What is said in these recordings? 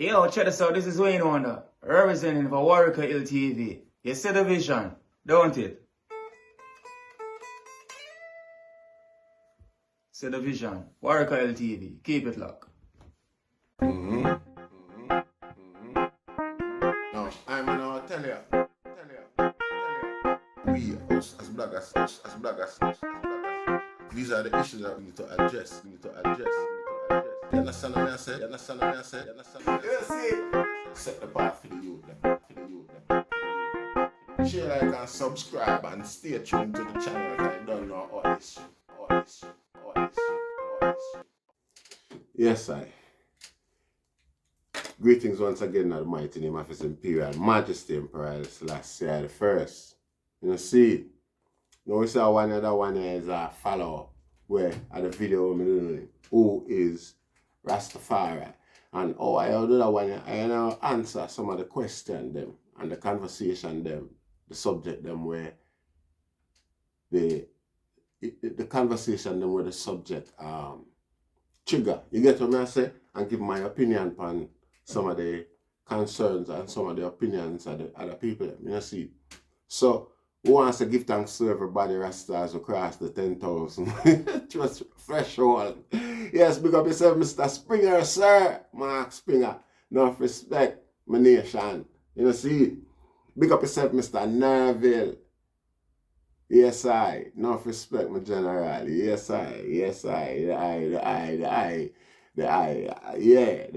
Yo, check this out. This is Wayne Wonder, representing for Warieka LTV. You see the vision, don't it? See the vision. Warieka LTV. Keep it locked. No, I'm gonna tell you. We as bloggers, these are the issues that we need to address. You understand what I said? You see? Set the path for the youth. Share, like, and subscribe and stay tuned to the channel because I don't know all this shit. Yes, I. Greetings once again, Almighty name of His Imperial Majesty Emperor Selassie the First. You see, now we see another one is a follow-up where at the video I'm doing who is Rastafari. And I do that one, I now answer some of the questions them and the conversation them, the subject them where the conversation them where the subject trigger. You get what I say? And give my opinion on some of the concerns and some of the opinions of the other people. You see? So we want to give thanks to everybody Rastas across the 10,000 just threshold. Yes, big up yourself, Mr. Springer, sir. Mark Springer. Enough respect, my nation. You see? Big up yourself, Mr. Nerville. Yes, I. Enough respect, my general. Yes, I. The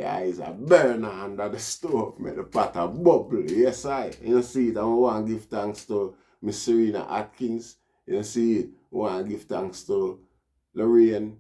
eyes are burning under the stove, make the pot a bubble. Yes, I. You see it, and we want to give thanks to Miss Serena Atkins. You see it, we want to give thanks to Lorraine.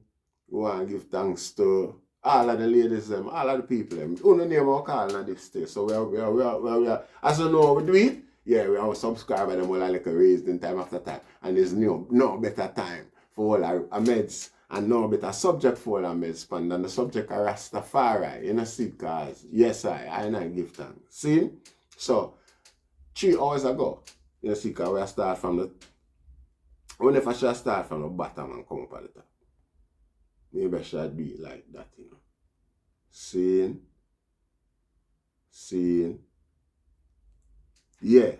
We want to give thanks to all of the ladies, all of the people. Who no name our call on this day. So we are, as you know, we do it. Yeah, we are subscribers them all like a raised in time after time. And there's no better time for all our meds. And no better subject for all our meds than the subject of Rastafari. You know, see, because yes, I give thanks. See? So 3 hours ago, you see, because we start from the whenever I should start from the bottom and come up at the top. Maybe I should be like that, you know. Seeing. Yeah.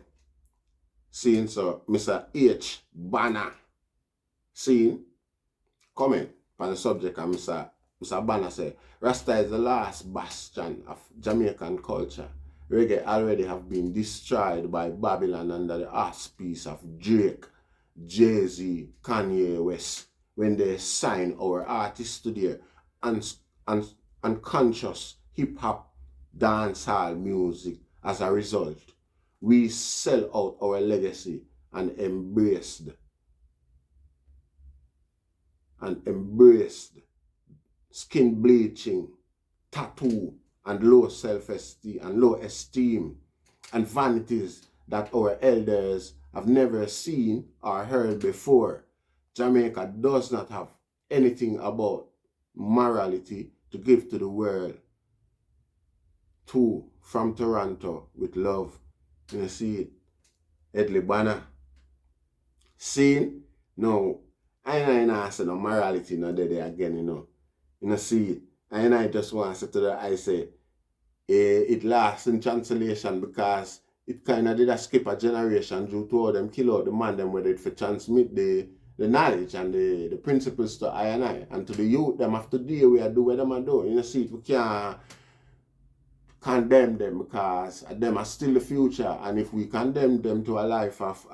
Seeing, so Mr. H. Banner. Seeing. Comment on the subject, and Mr. Banner said, Rasta is the last bastion of Jamaican culture. Reggae already have been destroyed by Babylon under the auspice of Drake, Jay-Z, Kanye West, when they sign our artists to their unconscious hip-hop dancehall music. As a result, we sell out our legacy and embraced skin bleaching, tattoo, and low self-esteem and low esteem and vanities that our elders have never seen or heard before. Jamaica does not have anything about morality to give to the world. Two from Toronto with love. You see it? Edley Banner. Seen? No. I say no morality no there again, you know. You know, see it. And I just want to say to the I say it lasts in translation because it kind of did a skip a generation due to all them kill out the man them where they transmit the knowledge and the principles to I and to the youth them have to deal with do what them are doing. You know, see it, we can't condemn them because them are still the future, and if we condemn them to a life of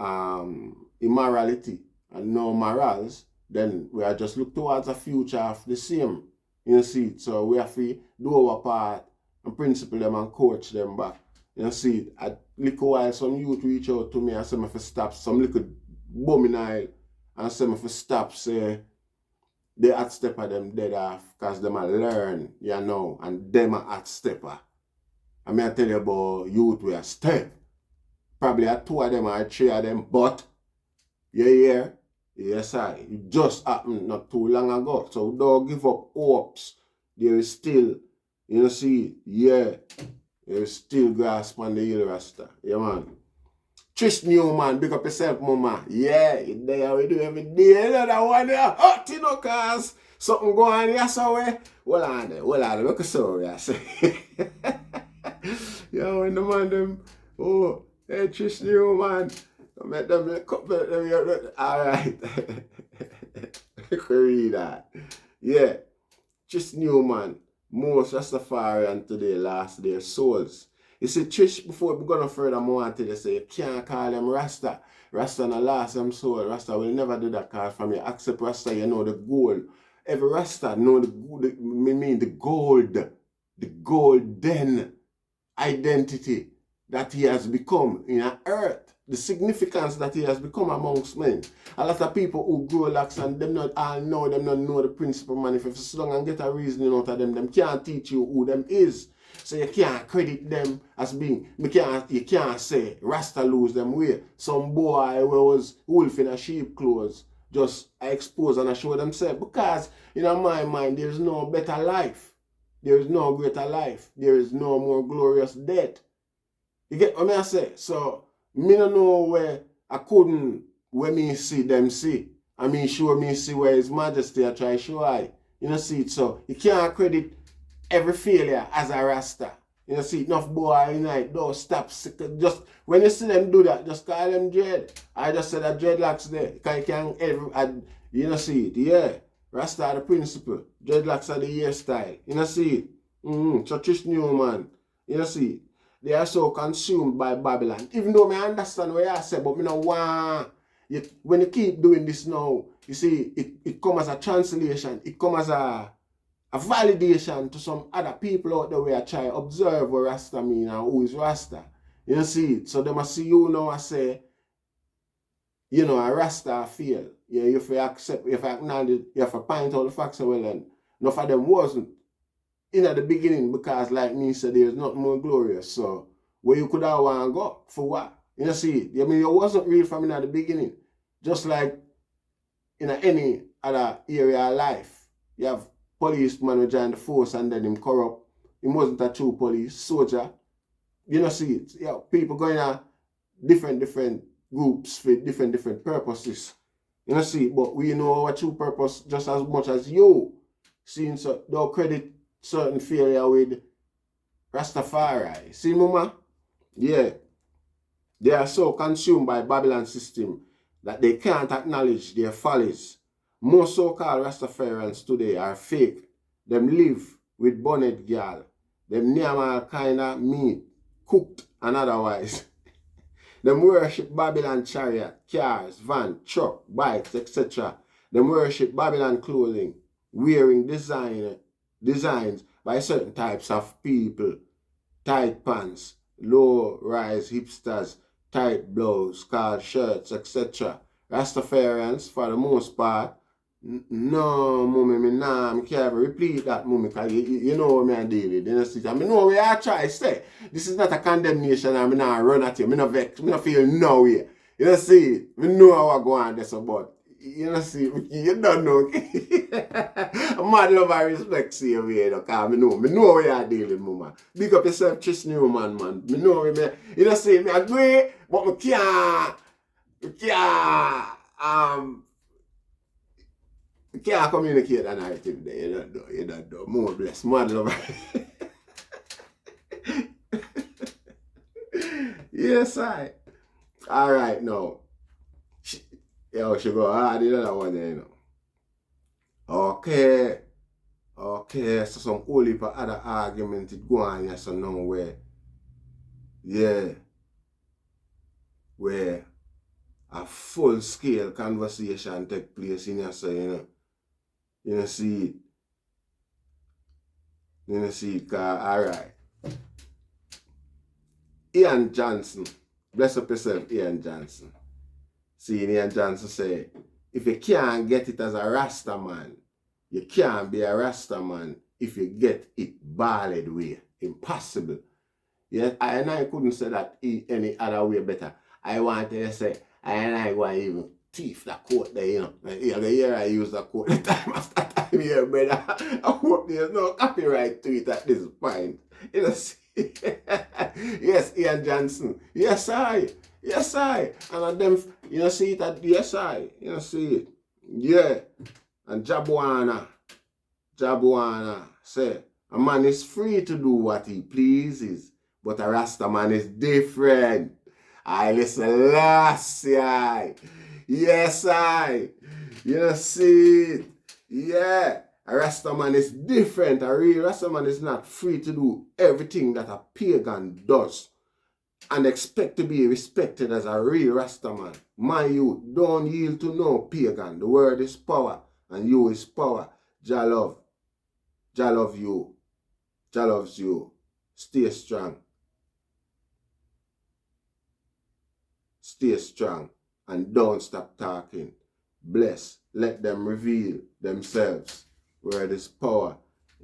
immorality and no morals, then we are just look towards a future of the same. You see it? So we have to do our part and principle them and coach them back. You see it? A little while some youth reach out to me and say me for stop some little bumming eye and say me for stop say the hot stepper them dead off because them a learn, you know, and them a hot stepper. I mean I tell you about youth we a step. Probably a 2 of them or 3 of them, but yeah. Yes, it just happened not too long ago. So don't give up hopes. There is still, you know, see, yeah, there is still grasp on the hill, Rasta. Yeah, man. Trish Newman, big up yourself, mama. Yeah, there we do every day. Another one there, hot, you know, cause something going on here, so well on there, look at so, I say. Yo, when the man them, oh, hey, Trish New, man. I met them, alright. Read that. Yeah, Trish New, man. Most Rastafarian today lost their souls. You see, Trish, before we go no further, I wanted to say, you can't call them Rasta. Rasta not lost them soul. Rasta will never do that, because from you accept Rasta, you know the goal. Every Rasta know the golden identity that he has become in the earth. The significance that he has become amongst men. A lot of people who grow locks and them not all know, them not know the principle, man. If you sit down and get a reasoning out of them can't teach you who them is. So you can't credit them as being, you can't say Rasta lose them way. Some boy who was wolf in a sheep clothes just expose and show themselves. Because in my mind, there is no better life. There is no greater life. There is no more glorious death. You get what I say? So, me no know where I couldn't, where me see them see. I mean, sure me see where His Majesty I try show I. You know, see it. So, you can't credit every failure as a Rasta. You know, see, enough boy, you know, don't stop. Just, when you see them do that, just call them dread. I just said that dreadlocks there. You can't you know, see it. Yeah. Rasta are the principle. Dreadlocks are the hairstyle. You know, see it. So, Trish Newman. You know, see it. They are so consumed by Babylon. Even though I understand what you say, but me no want. When you keep doing this now, you see, it comes as a translation. It comes as a validation to some other people out there where I try to observe what Rasta mean and who is Rasta. You see it? So they must see you now and say, you know, a Rasta fail. Yeah, if you accept, if you acknowledge, you have to point out the facts, well, then enough of them wasn't in at the beginning, because like me said, there's not more glorious. So where you could have want to go for what? You see it? I mean, you wasn't real from in at the beginning. Just like in any other area of life, you have policeman who joined the force and then him corrupt. He wasn't a true police soldier. You know, see it? Yeah, people going to different groups for different purposes. You know, see it? But we know our true purpose just as much as you. Seeing so, don't credit certain failure with Rastafari. See, mama? Yeah. They are so consumed by Babylon system that they can't acknowledge their follies. Most so-called Rastafarians today are fake. Them live with bonnet girl. Them name all kind of meat, cooked and otherwise. Them worship Babylon chariot, cars, van, truck, bikes, etc. Them worship Babylon clothing, wearing designs by certain types of people. Tight pants, low-rise hipsters, tight blouse, called shirts, etc. Rastafarians, for the most part, no, mummy, I can't repeat that, mummy, because you know what I deal with. You know, see, I mean, no way I try to say. This is not a condemnation, I mean, not run at you. I don't vex, I don't feel no way. You know, see, we know how I go on this about. You know, see, you don't know. Mad love and respect, see you here, because I know what you're dealing, mama. Big up yourself, Trish Newman, man. I know, you know, see, I agree, but I can't, you can't communicate a narrative there. You don't know. More bless. Mad love. Yes, I. Alright, now. Yo, she go hard in that one there, you know. Okay, so some whole heap of other argument it go on here, so now where a full-scale conversation take place in here, so you know, see it. You know, see it, because, alright. Ian Johnson, bless up yourself, Ian Johnson. See, Ian Johnson say, if you can't get it as a Rasta man, you can't be a Rasta man if you get it ballad way. Impossible. Yeah, I couldn't say that any other way better. I want to say, I want to even thief that quote there, you know. The year I use that quote, the time after time here, brother. I hope there's no copyright to it at this point. You know, see? Yes, Ian Johnson. Yes, I. And them, you know, see it at yes, I. You know, see it. Yeah. And Jabuana say, a man is free to do what he pleases, But a Rasta man is different. I listen last, yeah. Yes, I. You see it. Yeah. A Rasta man is different. A real Rasta man is not free to do everything that a pagan does and expect to be respected as a real Rasta man. My youth, don't yield to no pagan. The word is power and you is power. Jah love. Jah love you. Jah loves you. Stay strong. Stay strong and don't stop talking. Bless. Let them reveal themselves. Word is power.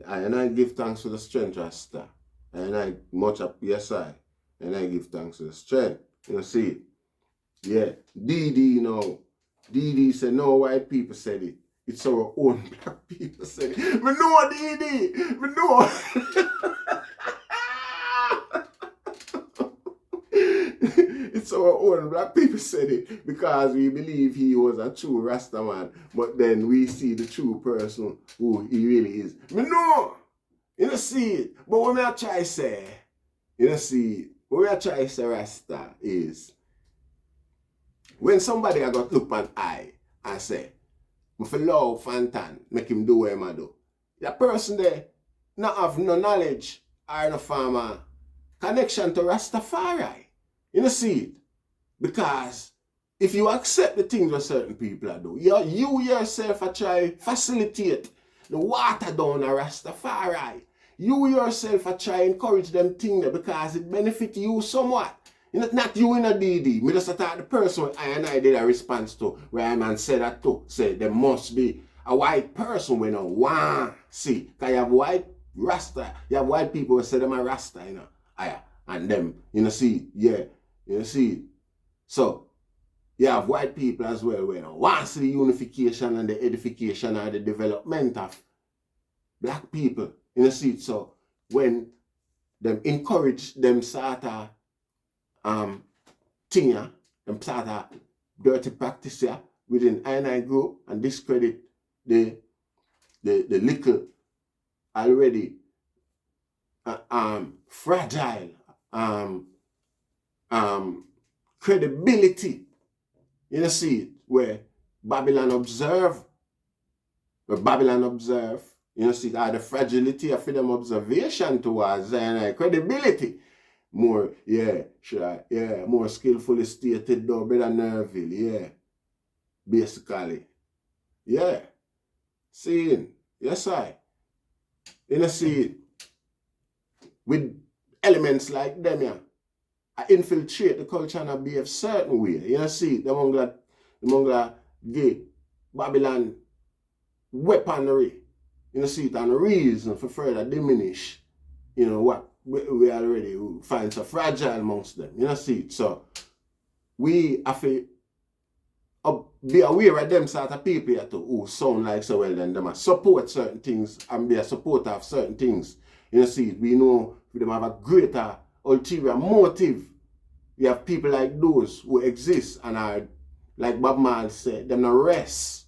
And I give thanks for the strength, Rasta. And I much up, yes, and I give thanks for the strength. You see? Yeah. DD now. DD said no white people said it. It's our own black people said it. Me know DD. Me know. It's our own black people said it because we believe he was a true Rasta man. But then we see the true person who he really is. Me know. You know see it. But what I try to say, you know see, what I try to say Rasta is when somebody I got look an eye and say, if I love Fantan, make him do what I do. That person there not have no knowledge or no farmer connection to Rastafari. You know see it? Because if you accept the things that certain people are doing, you yourself are try facilitate the water down a Rastafari. You yourself are try encourage them things because it benefit you somewhat. Not you in a DD. Me just attack the person I and I did a response to where I man said that too. Say there must be a white person we know. Wow. See, because you have white Rasta. You have white people who say them a Rasta, you know. And them, you know, see, yeah. You know, see. So, you have white people as well who want to see the unification and the edification and the development of black people. You know, see. So, when them encourage them sort of thing, them sort of dirty practice within I group and discredit the little already fragile credibility. You know see where Babylon observe, you know see the fragility of freedom observation towards credibility. More, yeah, sure, yeah, more skillfully stated though, Brother Nerville, yeah. Basically. Yeah. Seeing, yes You know see with elements like them, yeah, I infiltrate the culture and I be a certain way. You know see, the Mongla gay Babylon weaponry. You know see it and reason for further diminish, you know what we already find so fragile amongst them. You know see it. So we have to be aware of them sort of people here too, who sound like so well then them support certain things and be a supporter of certain things. You know see it. We know them have a greater ulterior motive. We have people like those who exist and are, like Bob Marley said, them no rest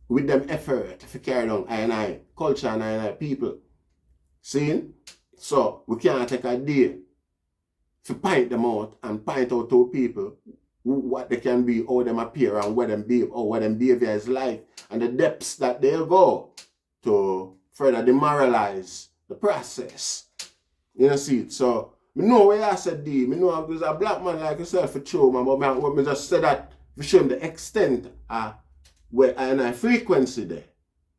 with them effort to carry on I culture and I people. See? So we can't take a day to point them out and point out to people what they can be, how them appear and what them behave, or what them behavior is like, and the depths that they'll go to further demoralize the process. You know see it. So me know what I said D, me know there's a black man like yourself for true, man, but me just said that to show him the extent of where and frequency there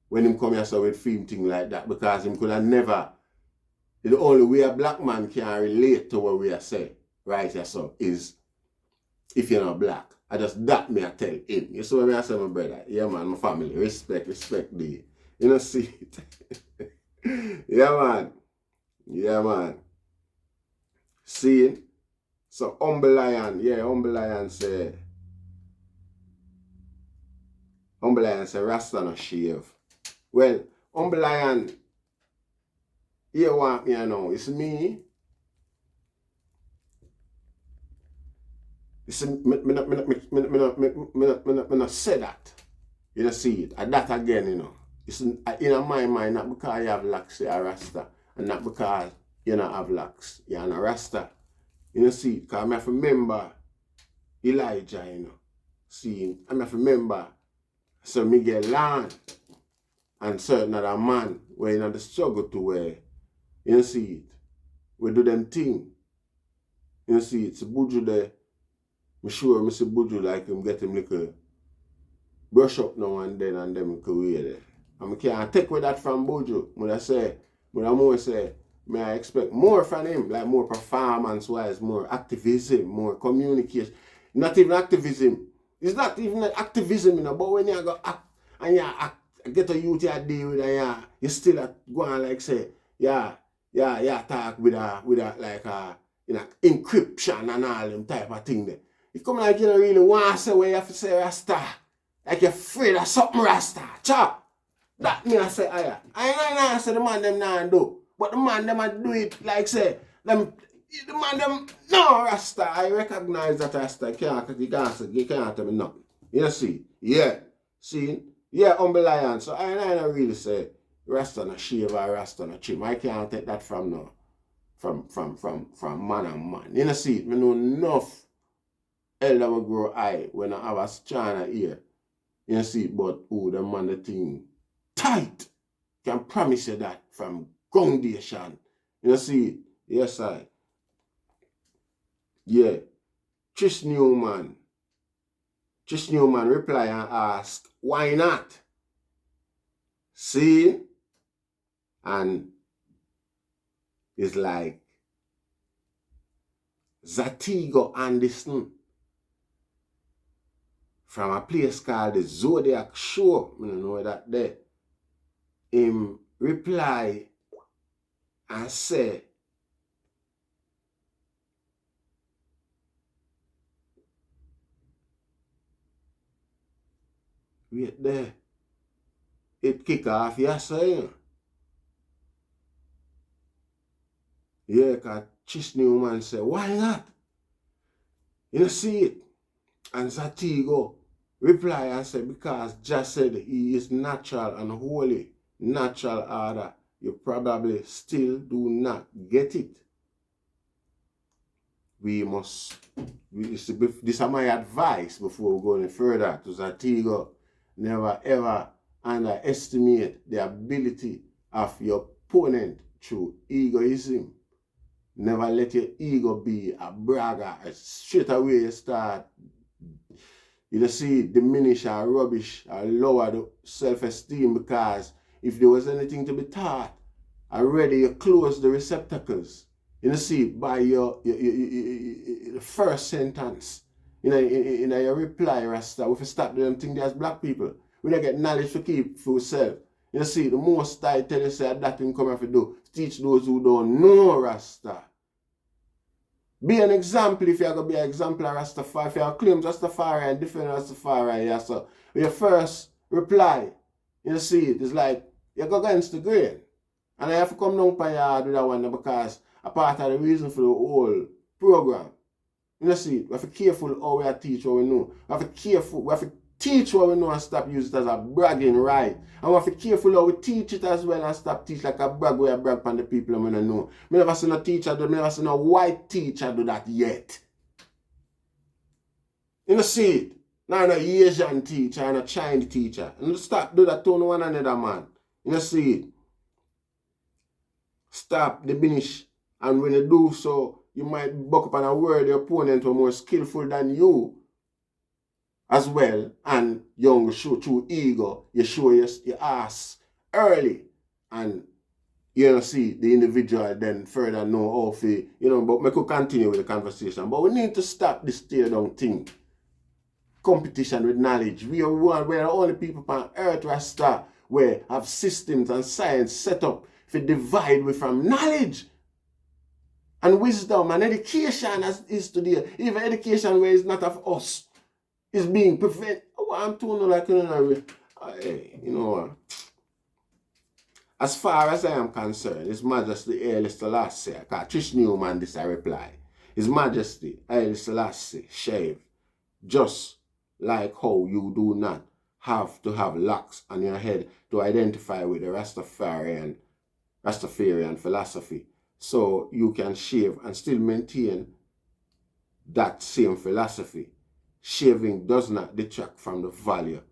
when him come here so with film thing like that, because him could have never. The only way a black man can relate to what we are saying, right here, so, is if you're not black. I just that me I tell him. You see what I say, my brother? Yeah, man, my family. Respect the. You know, see it. Yeah, man. See? So, Humble Lion say, Rasta no shave. Well, Humble Lion, you want me know, it's me. Listen, me not say that. You know, see it. And that again, you know. It's in my mind, not because I have lax or Rasta, and not because you don't have locks. You're not Rasta. You know, see, because I have to remember Elijah, you know. See, I have to remember Sir Miguel Land and certain other man where you know the struggle to where, you know, see it. We do them thing. You know, see, it's a Buju there. I'm sure I see Buju like him get him little brush up now and then and them career there. And I can't take away that from Buju. May I expect more from him, like more performance wise, more activism, more communication. Not even activism. It's not even activism, you know, but when you go act and you act, get a youth you deal with and you still go on like say, talk with a like you know, encryption and all them type of thing there. It come like you don't really want to say what you have to say Rasta. Like you're afraid of something Rasta. Chop. That me I say I ain't say the man them nah do. But the man them a do it like say the man them no Rasta. I recognize that Rasta. You can't tell me nothing. You see? Yeah. See? Yeah, humble lion. So I don't really say Rasta no shave or Rasta no trim. I can't take that from no from man and man. You know see it? Me know enough elder will grow eye when I have a China ear. You see it, but the man the thing tight. Can promise you that from foundation. You see it? Yes, I. Yeah. Trish Newman reply and ask, why not? See? And it's like Zatigo Anderson from a place called the Zodiac Show. I don't know that there. Him reply and say, wait there. It kick off, yes, sir. Yeah, because Chish Newman say, why not? You see it? And Zatigo reply and say, because just said he is natural and holy, natural order. You probably still do not get it. This is my advice before we go any further to Zatigo. Never ever underestimate the ability of your opponent through egoism. Never let your ego be a bragger. Straight away you start, you see, diminish or rubbish or lower the self-esteem, because if there was anything to be taught, already you close the receptacles. You see, by your first sentence, in your reply, Rasta, we stop them things as black people. We don't get knowledge to keep for ourselves. You see, the most I tell you say that thing come to do, teach those who don't know Rasta. Be an example if you're going to be an example of Rastafari. If you claim Rastafari and defend Rastafari, yeah, so your first reply, you see it, it's like you go against the grain. And I have to come down by yard with that one because a part of the reason for the whole program. You see, we have to be careful how we teach what we know. We have to teach what we know and stop using it as a bragging right. And we have to be careful how we teach it as well and stop teach like a brag where I brag upon the people I don't know. I never seen a teacher do, I never seen a white teacher do that yet. You know see it? Not an Asian teacher and a Chinese teacher. And stop do that to one another man. You know see it? Stop, diminish, and when you do so, you might buck up on a word your opponent who more skillful than you as well, and you show through ego, you show your ass early, and you see the individual then further know how to, but we could continue with the conversation. But we need to stop this tear down thing. Competition with knowledge. We are the only people on earth Rasta where have systems and science set up to divide with from knowledge and wisdom and education as is today. Even education where it's not of us is being prevented. Oh, I'm too like as far as I am concerned, His Majesty Haile Selassie, because Trish Newman this I reply. His Majesty Haile Selassie shave, just like how you do not have to have locks on your head to identify with the Rastafarian philosophy. So you can shave and still maintain that same philosophy. Shaving does not detract from the value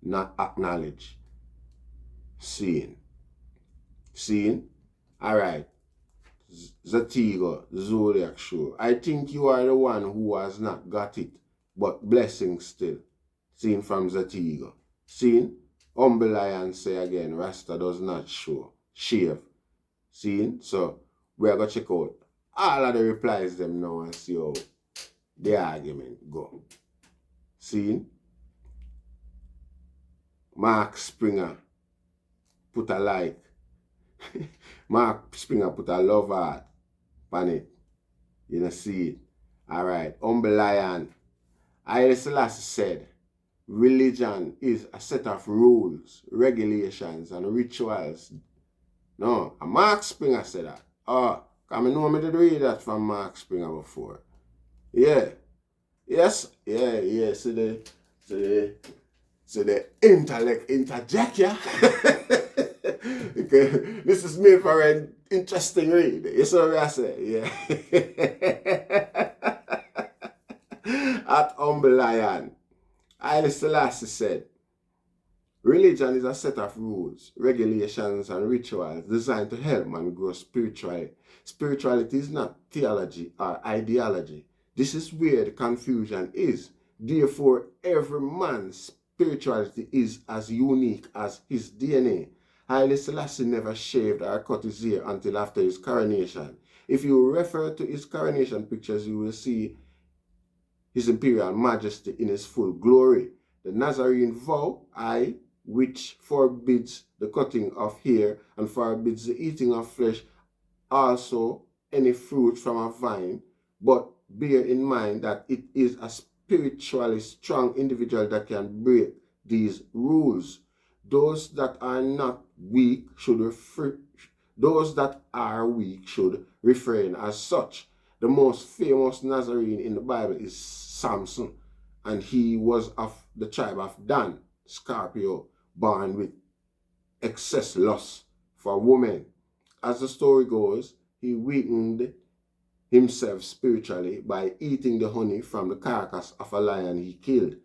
not acknowledged. Seeing. Alright. Zatigo, Zodiac Show. I think you are the one who has not got it, but blessings still. Seen from Zatigo. Seen? Humble Lion say again, Rasta does not shave. Seen? So, we are going to check out all of the replies them now and see how the argument go. Seen? Mark Springer put a like. Mark Springer put a love heart on it. You know, see it. Alright, Humble Lion. Haile Selassie said, religion is a set of rules, regulations, and rituals. No, Mark Springer said that. Oh, I know me did read that from Mark Springer before. Yeah. Yes. Yeah. So the intellect interject, yeah. Okay. This is made for an interesting read. You see what I say? Yeah. At Humble Lion, Haile Selassie said, religion is a set of rules, regulations, and rituals designed to help man grow spiritually. Spirituality is not theology or ideology. This is where the confusion is. Therefore, every man's spirituality is as unique as his DNA. Haile Selassie never shaved or cut his hair until after his coronation. If you refer to his coronation pictures, you will see His Imperial Majesty in his full glory. The Nazarene vow, which forbids the cutting of hair and forbids the eating of flesh, also any fruit from a vine, but bear in mind that it is a spiritually strong individual that can break these rules. Those that are weak should refrain as such. The most famous Nazarene in the Bible is Samson, and he was of the tribe of Dan, Scorpio, born with excess lust for women. As the story goes, he weakened himself spiritually by eating the honey from the carcass of a lion he killed,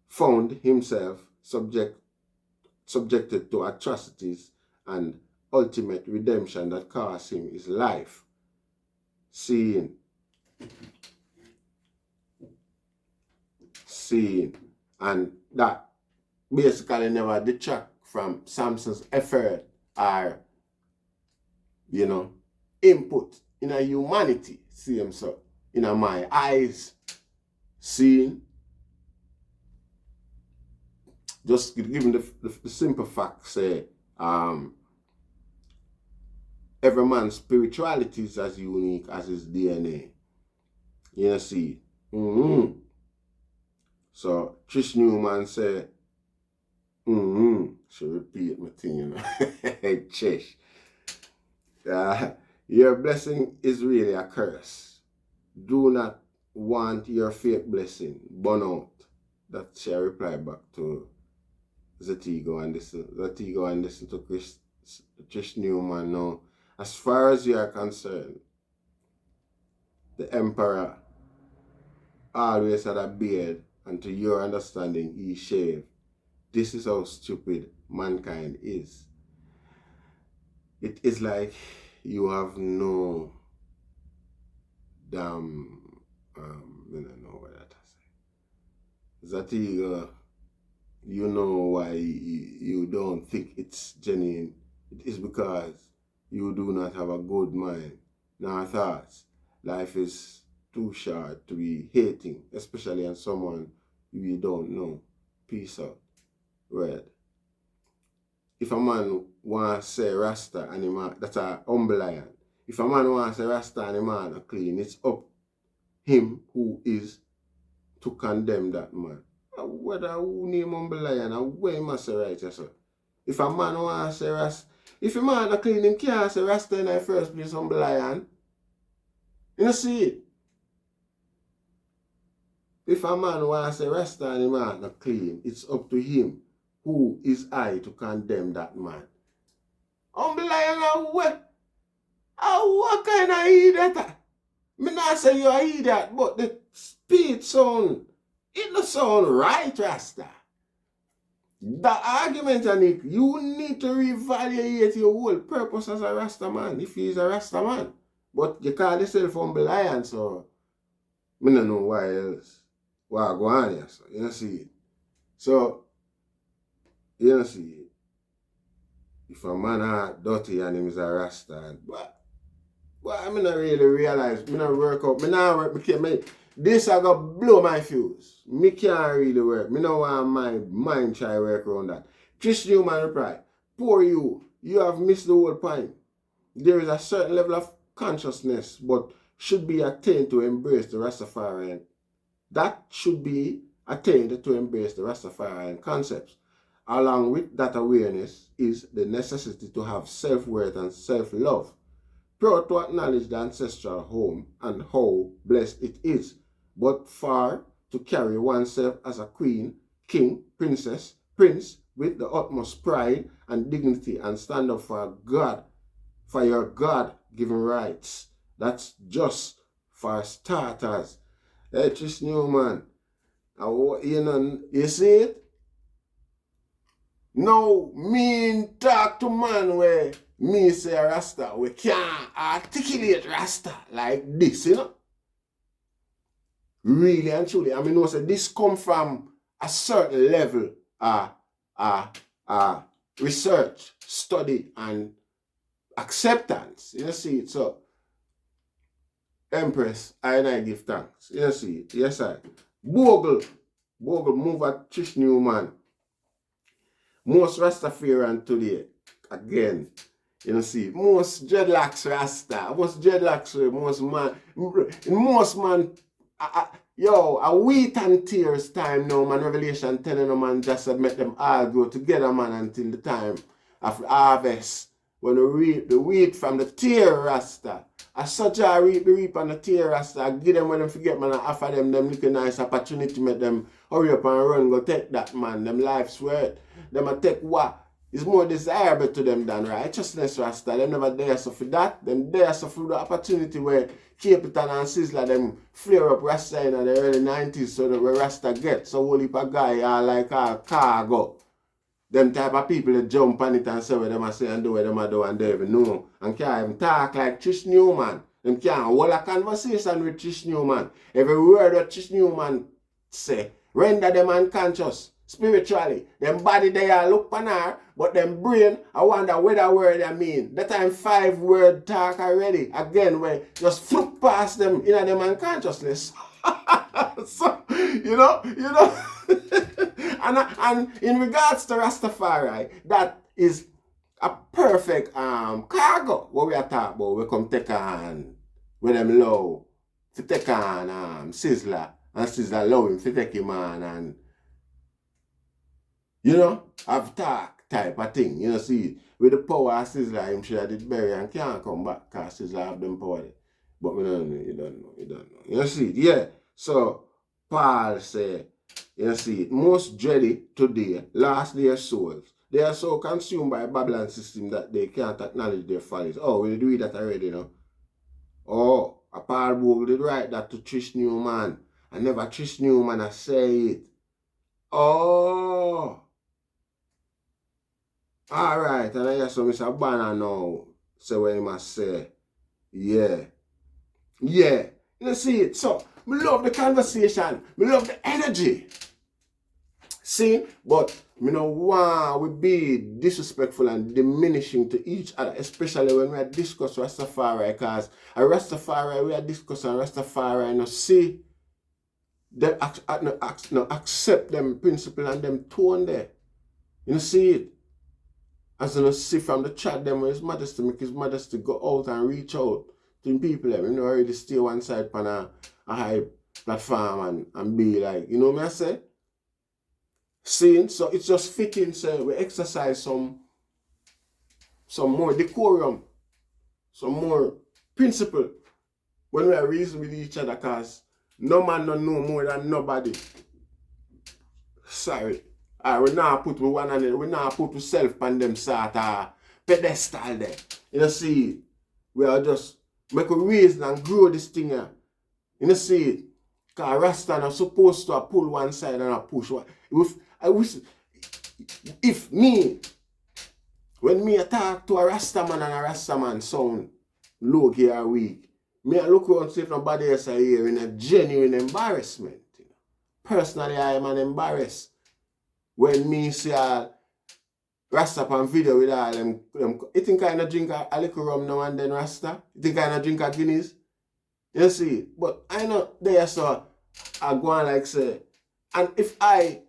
found himself subjected to atrocities and ultimate redemption that cost him his life. Seeing, and that basically never detract from Samson's effort or, input in a humanity, see him so, in my eyes, seeing, just giving the simple fact, say, every man's spirituality is as unique as his DNA. You see. So Trish Newman said, She repeat my thing, Trish. Your blessing is really a curse. Do not want your fake blessing burn out. That she replied back to Zatigo and listen to Trish Newman. Now, as far as you are concerned, the emperor always had a beard, and to your understanding, he shaved. This is how stupid mankind is. It is like you have no damn, I don't know what that is. Zatigo, you know why you don't think it's genuine. It is because you do not have a good mind nor thoughts. Life is too short to be hating, especially on someone you don't know. Peace out. Right. If a man wants to say Rasta and a man, that's a Humble Lion. If a man wants to say Rasta and a man are clean, it's up him who is to condemn that man. Whether who name Humble Lion or where he must say right, yes, sir. If a man wants to say Rasta, if a man are clean, him can't say Rasta in the first place, Humble Lion. You see it? If a man wants to say Rasta and a man are clean, it's up to him. Who is I to condemn that man? Humble Lion, where? What kind of idiot? Me not say you're an idiot, but the speech sound, it don't sound right, Rasta. The argument, Nick, you need to reevaluate your whole purpose as a Rasta man, if he's a Rasta man. But you call yourself humble lion, so I don't know why else. Why go on here, so you don't see it. So, you don't see it. If a man are dirty and him is a Rasta, but I not really realize, I not work out, I not work, this I got blow my fuse. Me can't really work. Me no want my mind try work around that. Chris Newman reply, poor you have missed the whole point. There is a certain level of consciousness, but should be attained to embrace the Rastafarian. That should be attained to embrace the Rastafarian concepts. Along with that awareness is the necessity to have self-worth and self-love. Proud to acknowledge the ancestral home and how blessed it is, but far to carry oneself as a queen, king, princess, prince with the utmost pride and dignity and stand up for God, for your God-given rights. That's just for starters. Hey, Tris Newman, you see it? No, mean talk to man where me say Rasta, we can't articulate Rasta like this, you know? Really and truly. I mean, no, say this come from a certain level research, study, and acceptance. You see it? So, Empress, I give thanks. You see it? Yes, I. Bogle, move at Trish Newman. Most Rastafarian today, again, you see, most dreadlocks Rasta, most man, a wheat and tears time now, man, Revelation 10 and man just make them all go together, man, until the time of harvest. When we reap the wheat from the tear Rasta. As such I reap the reap and the tear Rasta. I give them when them forget, man, I offer them little nice opportunity to make them hurry up and run, go take that, man, them life's worth. Them a take what is more desirable to them than righteousness, Rasta. Them never dare so for that. Them dare so for the opportunity where Capitan and Sizzler them flare up Rasta in the early 90s so that where Rasta get. So whole heap of guy are like a cargo. Them type of people that jump on it and say what them a say and do what them a do and they even know. And can't even talk like Trish Newman. Them can't hold a conversation with Trish Newman. Every word that Trish Newman say render them unconscious. Spiritually, them body they are look on her, but them brain, I wonder what that word I mean. That time 5-word talk already. Again, where just flip past them in them unconsciousness. So, you know. and in regards to Rastafari, that is a perfect cargo. What we are talking about, we come take on with them low to take on Sizzler, and Sizzler low him to take him on and have talk type of thing. You know, see, with the power of Sizzler, him sure did bury and can't come back because Sizzler have them power. But we don't know, you don't know. You see, yeah. So, Paul say, you see, most dready today, lost their souls. They are so consumed by a Babylon system that they can't acknowledge their follies. Oh, we do that already, you know. Oh, a Paul Bogle did write that to Trish Newman. I never Trish Newman I say it. Oh. Alright, and I hear some Mr. Banner now say what he must say. Yeah. You see it? So, we love the conversation. We love the energy. See? But, we don't want we be disrespectful and diminishing to each other, especially when we discuss Rastafari, because a Rastafari, we are discussing Rastafari, and see, they accept them principle and them tone there. You see it? As you see from the chat, them His Majesty make His Majesty go out and reach out to the people. Already stay one side on a high platform and be like, you know what I say? Seeing, so it's just fitting, so we exercise some more decorum, some more principle when we are reasoning with each other, because no man don't know more than nobody. Sorry. We now put one another, we now put self on them sort of pedestal there. You know, see, we are just make a reason and grow this thing here. You know, see it? Because Rasta are supposed to pull one side and push one. If me, when me talk to a Rasta man and a Rasta man sound low key or weak, me I look around and see if nobody else are here in a genuine embarrassment. You know? Personally, I am an embarrassed when me see a Rasta on video with all them you think I drink a little rum now and then, Rasta? You think I drink a Guinness? You see? But I know there, so I go on like say, and if I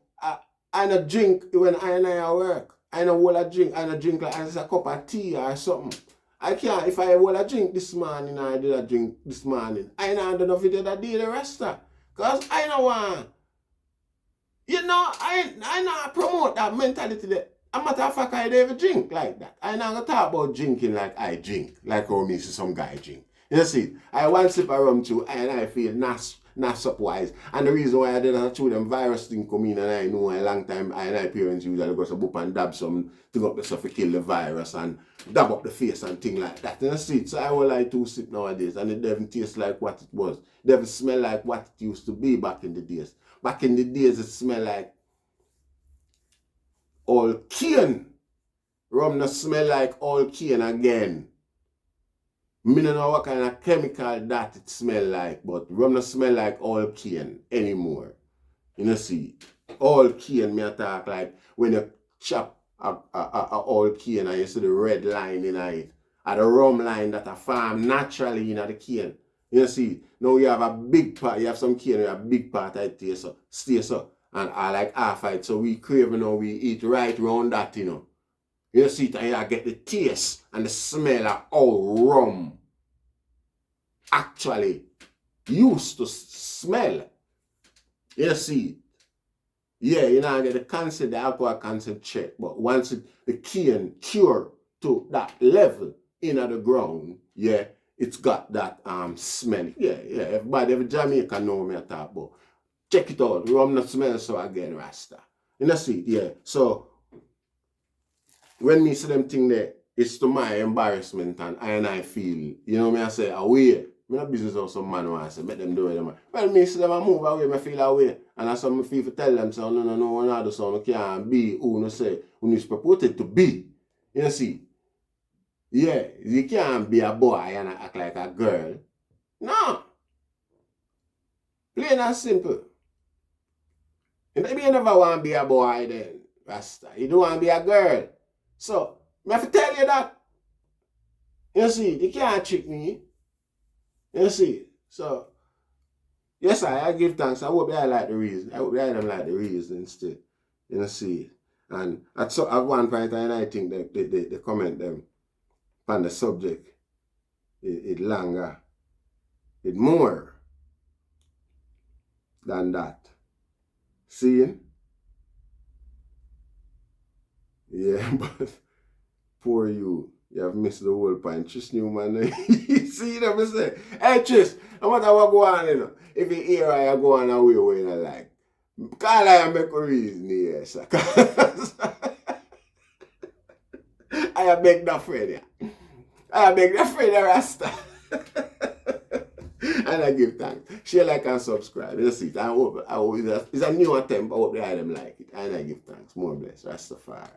not drink when I work, I know what I drink like just a cup of tea or something. I can't, if I will a drink this morning or I did a drink this morning, I not do no video that day the Rasta. Because I know want, you know, I not promote that mentality there. A matter of fact, I don't even drink like that. I not gonna talk about drinking like I drink, like how me see some guy drink. You see, I one sip of rum too, and I feel not surprised. And the reason why I didn't chew them virus thing come in, and I know a long time, I and my parents usually go to boop and dab some thing up the stuff to kill the virus and dab up the face and thing like that. You see, so I will like to sip nowadays, and it doesn't taste like what it was. It doesn't smell like what it used to be back in the days. Back in the days, it smelled like all cane. Rum not smell like all cane again. Me don't know what kind of chemical that it smell like, but rum not smell like all cane anymore. You know see, all cane me talk like when you chop a all cane and you see the red line in it, or the rum line that a farm naturally in the cane. You know see, now you have a big part, you have some cane, you have a big part of it stay so. And I like half it, so we crave, you know, we eat right round that, you know. You see it and you get the taste and the smell of how rum actually used to smell. You see, yeah, you know, get the concept, the alcohol concept check, but once the cane cure to that level in the ground, yeah, it's got that smell. Yeah, every Jamaican know me I talk about. Check it out, rum not smell so again, Rasta. You know see, yeah. So when me see them thing there, it's to my embarrassment and I feel, you know me I say, away. Me not business of some man who I say, make them do it. Well, me see them move away, me feel away. And that's what me feel to tell them, so no, do so, no can't be who no say, who is purported to be. You know see? Yeah, you can't be a boy and act like a girl. No. Plain and simple. And maybe you never want to be a boy then, Rasta. You don't want to be a girl. So, I have to tell you that. You see, you can't trick me. You see, so, yes, I give thanks. I hope I like the reason. I hope I don't like the reason still. You see, and at one point, and I think that they comment them on the subject, it longer, it more than that. See? Yeah, but poor you. You have missed the whole point. Tris Newman. See them say, hey Tris, no matter what go on, you know. If you hear I go on away where you like. Call I make a reason, yes. I beg that friend, yeah. I beg that friend, Rasta. And I give thanks. Share, like, and subscribe. You see, I hope it's a new attempt. I hope they them like it. And I give thanks. More bless. Rastafari.